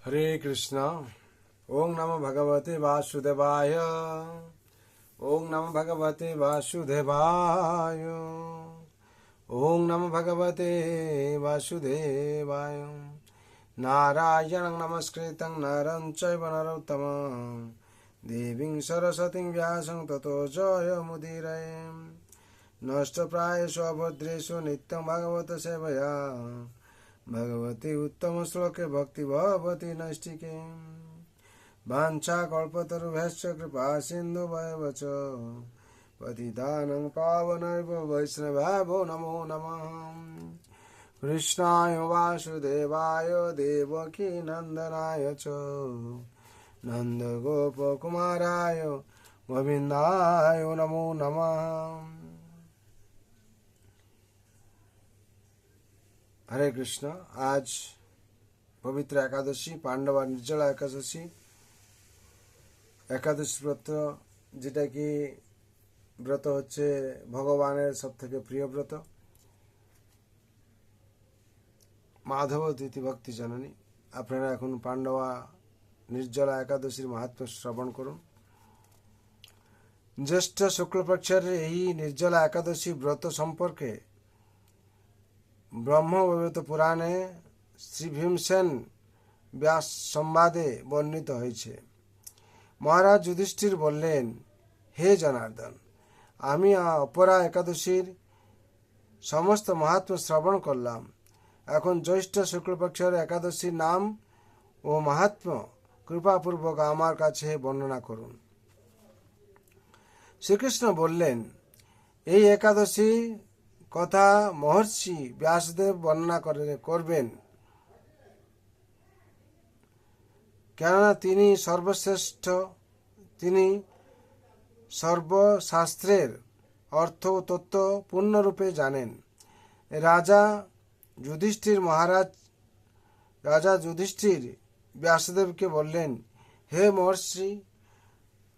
हरे कृष्णा। ओम नमो भगवते वासुदेवाय। ओम नमो भगवते वासुदेवाय। ओम नमो भगवते वासुदेवाय। नारायणं नमस्कृतं नरं चैव नरोत्तमं देवीं सरस्वतीं व्यासं ततो जयमुदीरये। नष्टप्रायेषु अभद्रेषु नित्यं भगवत सेवया भगवती उत्तम श्लोके भक्ति भवति नैष्टिके। वाञ्छाकल्पतरुभ्यश्च कृपा सिन्धुभ्येव च पतितानं पावनेभ्यो वैष्णवेभ्यो नमो नमः। कृष्णाय वासुदेवाय देवकी नन्दनाय च नन्दगोपकुमाराय गोविन्दाय नमो नमः। हरे कृष्ण। आज पवित्र एकादशी पांडवा निर्जला एकादशी एकादशी ব্রত, যেটা কি ব্রত হচ্ছে ভগবানের সবথেকে প্রিয় ব্রত। মাধব তিথি ভক্তি জননী। আপনারা এখন পাণ্ডবা নির্জলা একাদশীর মাহাত্ম্য শ্রবণ করুন। জ্যেষ্ঠ শুক্লপক্ষের এই নির্জলা একাদশী ব্রত সম্পর্কে ব্রহ্মবৈবর্ত পুরাণে শ্রী ভীমসেন ব্যাস সংবাদে বর্ণিত হয়েছে। মহারাজ যুধিষ্ঠির বললেন, হে জনার্দন, আমি অপরা একাদশীর সমস্ত মাহাত্ম্য শ্রবণ করলাম। এখন জ্যৈষ্ঠ শুক্লপক্ষের একাদশীর নাম ও মাহাত্ম্য কৃপাপূর্বক আমার কাছে বর্ণনা করুন। শ্রীকৃষ্ণ বললেন, এই একাদশী কথা মহর্ষি ব্যাসদেব বর্ণনা করবেন, কেননা তিনি সর্বশ্রেষ্ঠ। তিনি সর্বশাস্ত্রের অর্থ ও তত্ত্ব পূর্ণরূপে জানেন। রাজা যুধিষ্ঠির ব্যাসদেবকে বললেন, হে মহর্ষি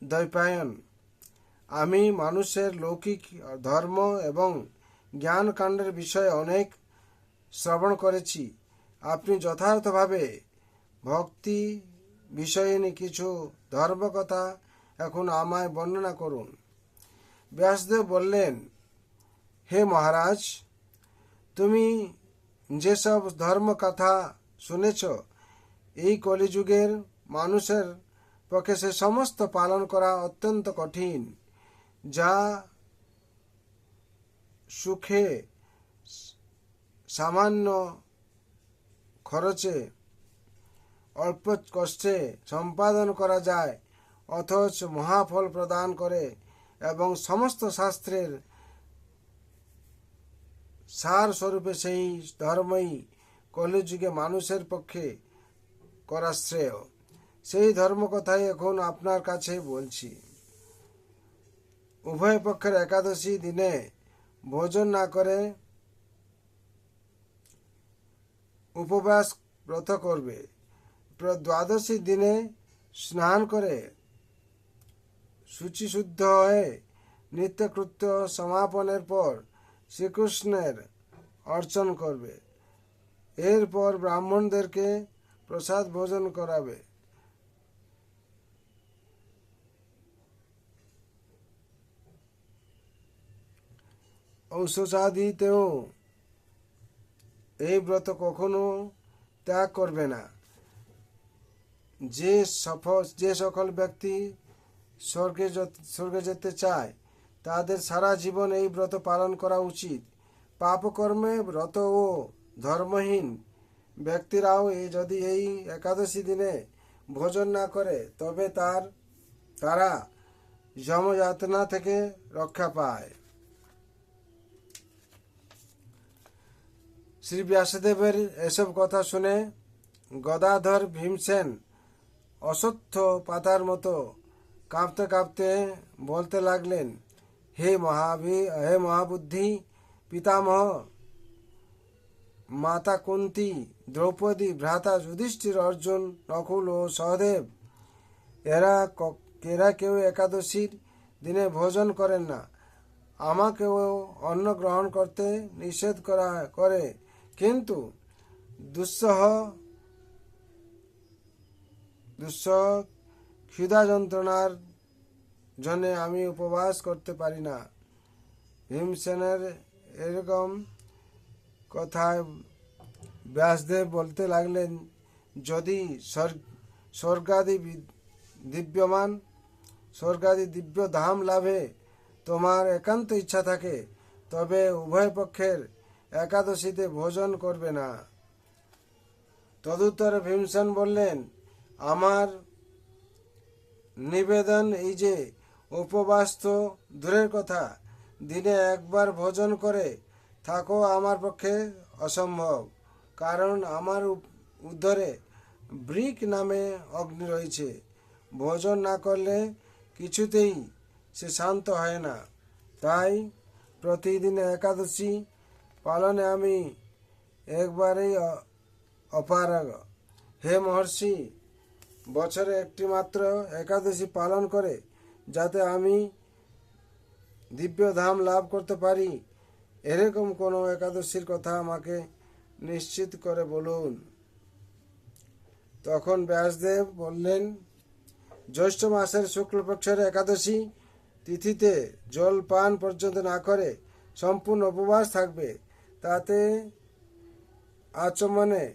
দ্বৈপায়ন, আমি মানুষের লৌকিক ধর্ম এবং জ্ঞানকাণ্ডের বিষয়ে অনেক শ্রবণ করেছি। আপনি যথাযথভাবে ভক্তি বিষয়িনী কিছু ধর্মকথা এখন আমায় বর্ণনা করুন। ব্যাসদেব বললেন, হে মহারাজ, তুমি যেসব ধর্মকথা শুনেছ, এই কলিযুগের মানুষের পক্ষে সে সমস্ত পালন করা অত্যন্ত কঠিন, যা সুখে সামান্য খরচে অল্প কষ্টে সম্পাদন করা যায়, অথচ মহাফল প্রদান করে এবং সমস্ত শাস্ত্রের সার স্বরূপে সেই ধর্মই কলিযুগে মানুষের পক্ষে করা শ্রেয়। সেই ধর্মকথাই এখন আপনার কাছে বলছি। উভয় পক্ষের একাদশী দিনে ভোজন না করে উপবাস ব্রত করবে। দ্বাদশী দিনে স্নান করে শুচিশুদ্ধ হয়ে নিত্যকৃত্য সমাপনের পর শ্রীকৃষ্ণের অর্চন করবে। এরপর ব্রাহ্মণদেরকে প্রসাদ ভোজন করাবে। ঔষধাদিতেও এই ব্রত কখনো ত্যাগ করবে না। যে সকল ব্যক্তি স্বর্গে যেতে চায়, তাদের সারা জীবন এই ব্রত পালন করা উচিত। পাপকর্মে ব্রত ও ধর্মহীন ব্যক্তিরাও যদি এই একাদশী দিনে ভোজন না করে, তবে তারা যমযাতনা থেকে রক্ষা পায়। শ্রী ব্যাসদেবের এসব কথা শুনে গদাধর ভীমসেন অশ্বত্থ পাতার মতো কাঁপতে কাঁপতে বলতে লাগলেন, হে মহাবুদ্ধি পিতামহ, মাতা কুন্তী, দ্রৌপদী, ভ্রাতা যুধিষ্ঠির, অর্জুন, নকুল ও সহদেব, এরা কেউ একাদশীর দিনে ভোজন করেন না। আমাকেও অন্ন গ্রহণ করতে নিষেধ করে, কিন্তু দুঃসহ দুঃসহ ক্ষুধা যন্ত্রণার জন্য আমি উপবাস করতে পারি না। ভীমসেনের এরকম কথায় ব্যাসদেব বলতে লাগলেন, যদি স্বর্গাদি দিব্য ধাম লাভে তোমার একান্ত ইচ্ছা থাকে, তবে উভয় পক্ষের একাদশীতে ভোজন করবে না। তদুত্তরে ভীমসেন বললেন, আমার নিবেদন এই যে, উপবাস তো দূরের কথা, দিনে একবার ভোজন করে থাকো আমার পক্ষে অসম্ভব। কারণ আমার উদরে বৃক নামে অগ্নি রয়েছে। ভোজন না করলে কিছুতেই সে শান্ত হয় না। তাই প্রতিদিন একাদশী পালনে আমি একবারেই অপারগ। হে মহর্ষি, বছরে একটি মাত্র একাদশী পালন করে যাতে আমি দিব্য ধাম লাভ করতে পারি, এরকম কোনো একাদশীর কথা আমাকে নিশ্চিত করে বলুন। তখন ব্যাসদেব বললেন, জ্যৈষ্ঠ মাসের শুক্লপক্ষের একাদশী তিথিতে জল পান পর্যন্ত না করে সম্পূর্ণ উপবাস থাকবে। তাতে আচমনে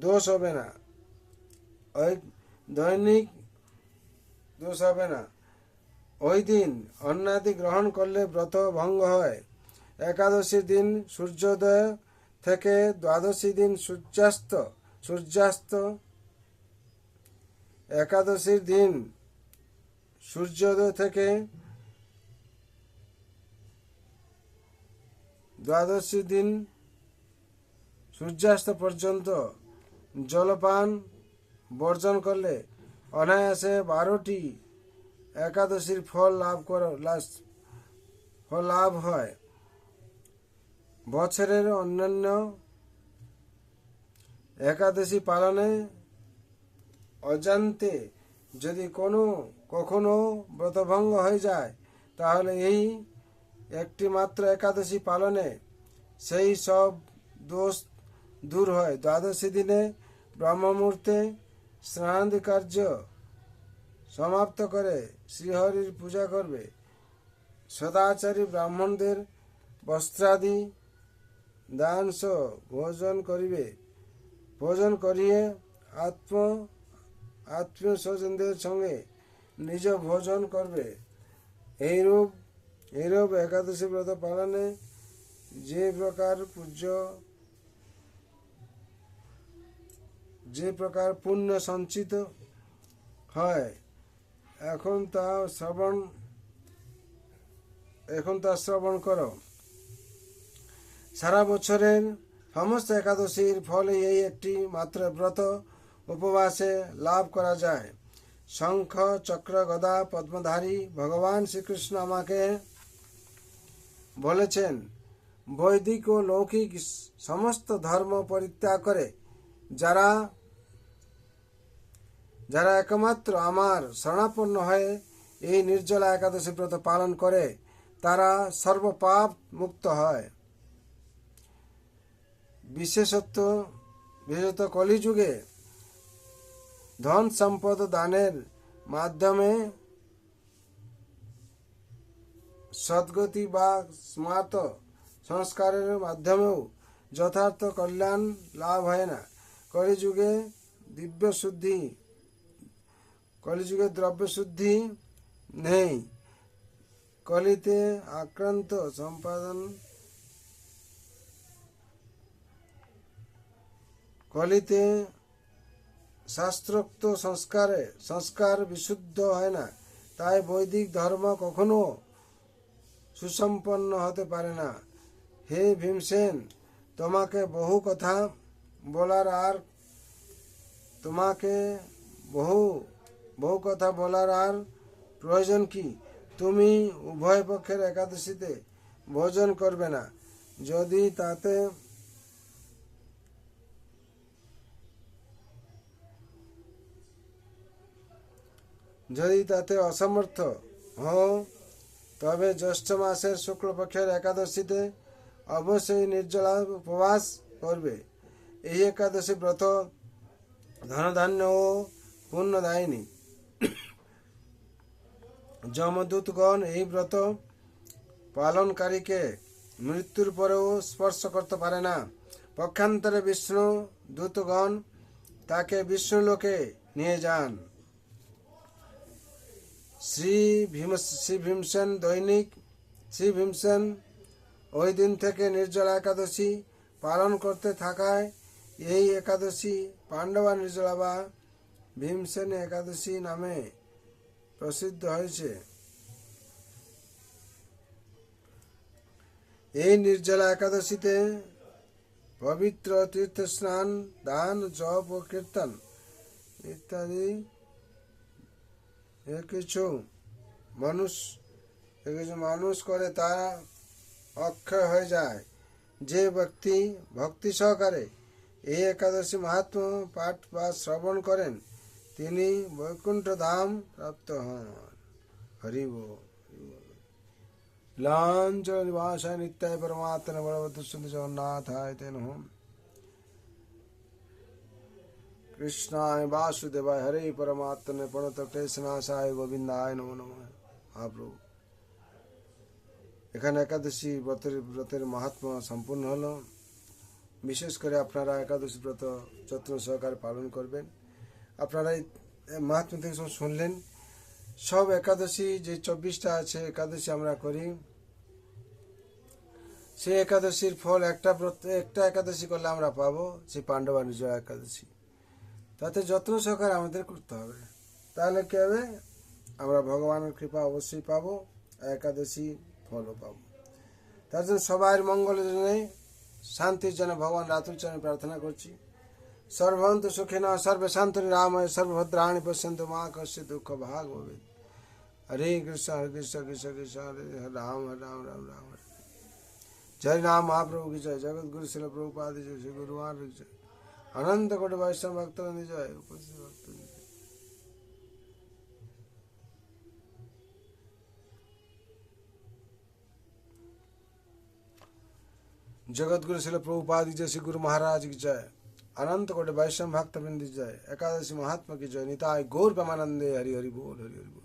দোষ হবে না, দৈনিক দোষ হবে না। ওই দিন অন্নাদি গ্রহণ করলে ব্রত ভঙ্গ হয়। একাদশীর দিন সূর্যোদয় থেকে দ্বাদশী দিন সূর্যাস্ত একাদশীর দিন সূর্যোদয় থেকে দ্বাদশী দিন সূর্যাস্ত পর্যন্ত জলপান বর্জন করলে অনায়াসে 12টি একাদশীর ফল লাভ হয়। বছরের অন্যান্য একাদশী পালনে অজান্তে যদি কখনো ব্রতভঙ্গ হয়ে যায়, তাহলে এই একটি মাত্র একাদশী পালনে সেই সব দোষ দূর হয়। দ্বাদশী দিনে ব্রহ্মমুহূর্তে স্নানাদি কার্য সমাপ্ত করে শ্রীহরির পূজা করবে। সদাচারী ব্রাহ্মণদের বস্ত্রাদি দান সহ ভোজন করিয়ে আত্মীয় স্বজনদের সঙ্গে নিজ ভোজন করবে। এইরূপ একাদশী ব্রত পালনে যে প্রকার পুণ্য সঞ্চিত হয়, এখন তা শ্রবণ করো। সারা বছরের সমস্ত একাদশীর ফলে এই একটি মাত্র ব্রত উপবাসে লাভ করা যায়। শঙ্খ চক্র গদা পদ্মধারী ভগবান শ্রীকৃষ্ণ আমাকে বলেছেন, বৈদিক ও লৌকিক সমস্ত ধর্ম পরিত্যাগ করে যারা একমাত্র আমার শরণাপন্ন হয়ে এই নির্জলা একাদশী ব্রত পালন করে তারা সর্বপাপ মুক্ত হয়। বিশেষত কলিযুগে ধন সম্পদ দানের মাধ্যমে সদ্গতি বা স্মার্ত সংস্কারের মাধ্যমেও যথার্থ কল্যাণ লাভ হয় না। কলিযুগে দ্রব্য শুদ্ধি নেই। কলিতে আক্রান্ত সম্পাদন কলিতে শাস্ত্রোক্ত সংস্কার বিশুদ্ধ হয় না। তাই বৈদিক ধর্ম কখনো সুসম্পন্ন হতে পারে না। হে ভীমসেন, তোমাকে বহু কথা বলার আর প্রয়োজন কি? তুমি উভয় পক্ষের একাদশীতে ভোজন করবে না। যদি তাতে অসমর্থ হও, তবে জ্যৈষ্ঠ মাসের শুক্লপক্ষের একাদশীতে অবশ্যই নির্জলা উপবাস করবে। এই একাদশী ব্রত ধনধান্য ও পুণ্যদায়িনী। যমদূতগণ এই ব্রত পালনকারীকে মৃত্যুর পরেও স্পর্শ করতে পারে না। পক্ষান্তরে বিষ্ণু দূতগণ তাকে বিষ্ণুলোকে নিয়ে যান। শ্রী ভীমসেন ওই দিন থেকে নির্জলা একাদশী পালন করতে থাকায় এই একাদশী পাণ্ডবা নির্জলা বা ভীমসেন একাদশী নামে প্রসিদ্ধ হয়েছে। এই নির্জলা একাদশীতে পবিত্র তীর্থ স্নান, দান, জপ ও কীর্তন ইত্যাদি কিছু মানুষ করে তারা অক্ষয় হয়ে যায়। যে ব্যক্তি ভক্তি সহকারে এই একাদশী মাহাত্ম্য পাঠ বা শ্রবণ করেন তিনি বৈকুণ্ঠ ধাম প্রাপ্ত হন। হরি বল। লাঞ্ছন নিবাসায় নিত্যায় পরমাত্মনে বলবৎ শুদ্ধ জগন্নাথায় তে নমঃ। কৃষ্ণায় বাসুদেবায় হরে পরমাত্মনে প্রণত ক্লেশনাশায় গোবিন্দায় নমো নমঃ। মহাপ্রভু, এখানে একাদশী ব্রতের মাহাত্ম্য সম্পূর্ণ হলো। বিশেষ করে আপনারা একাদশী ব্রত যত্ন সহকারে পালন করবেন। আপনারা এই মাহাত্ম্য থেকে সব শুনলেন। সব একাদশী যে 24টা আছে একাদশী আমরা করি, সেই একাদশীর ফল একটা একাদশী করলে আমরা পাবো, সেই পাণ্ডবা নির্জলা একাদশী। তাতে যত্ন সহকারে আমাদের করতে হবে। তাহলে কি হবে? আমরা ভগবানের কৃপা অবশ্যই পাবো, একাদশী ফলও পাবো। তার জন্য সবার মঙ্গলের জন্য, শান্তির জন্য ভগবান রাতুল চরণে প্রার্থনা করছি। সর্বন্ত সুখিনঃ সর্বে সন্তু নিরাময় সর্বভদ্রাণি পশ্যন্তু মা কশ্চিৎ দুঃখ ভাগ ভবেৎ। হরে কৃষ্ণ কৃষ্ণ কৃষ্ণ হরে হরে রাম রাম রাম রাম হরে। जय नाम महाप्रभु की जय। जगत गुरु शिल प्रभुपाद जय। श्री गुरुवार की जय। अनंत कोटि वैष्णव भक्तवृंद जय। उपस्थित भक्तवृंद जय। जगत गुरु शिल प्रभुपाद जय। श्री गुरु महाराज की जय। अनंत कोटि वैष्णव भक्तवृंद जय। एकादशी महात्मा की जय। निताय गौर प्रेमानंदे। हरि हरि बोल, हरि हरि बोल।